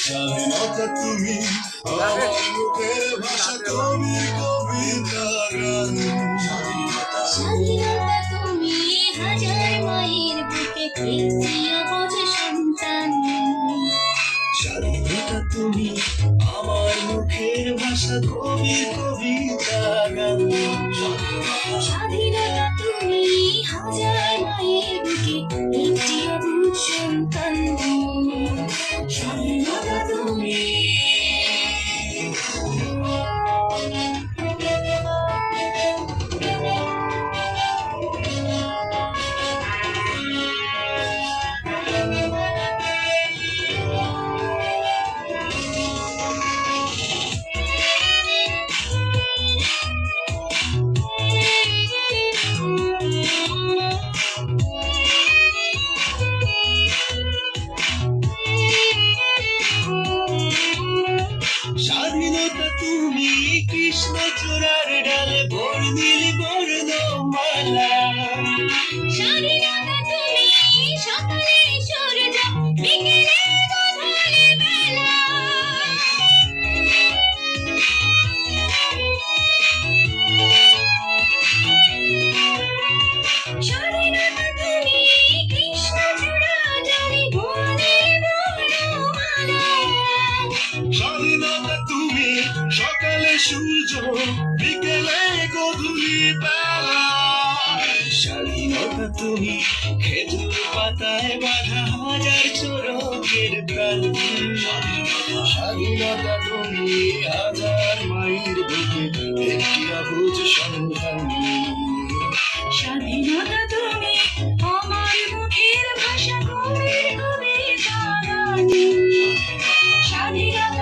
স্বাধীনতা তুমি আমার মুখের ভাষা, কবির কবিতা গান। স্বাধীনতা তুমি হাজার মায়ের বুকে তৃতীয় বোঝ সন্তান। স্বাধীনতা তুমি আমার মুখের ভাষা, কবির কবিতা গান। স্বাধীনতা তুমি হাজার মায়ের বুকে একটি অবুঝ সন্তান। স্বাধীনতা তুমি স্বাধীনতা তুমি কৃষ্ণচূড়ার ডালে বর্ণিল বর্ণমালা। স্বাধীনতা তুমি সকালে সূর্য বিকেলে গোধূলি বেলা। স্বাধীনতা তুমি কৃষ্ণচূড়া ডালে বর্ণিল বর্ণমালা। স্বাধীনতা তুমি সকালে সূর্য বিকেলে গধূলি বেলা। স্বাধীনতা তুমি খেজুর পাতায় বাঁধা হাজার চড়কের প্রাণ। স্বাধীনতা তুমি হাজার মায়ের বুকে একটি অবুঝ সন্তান। স্বাধীনতা তুমি আমার মুখের ভাষা, কবির কবিতা গান। স্বাধীনতা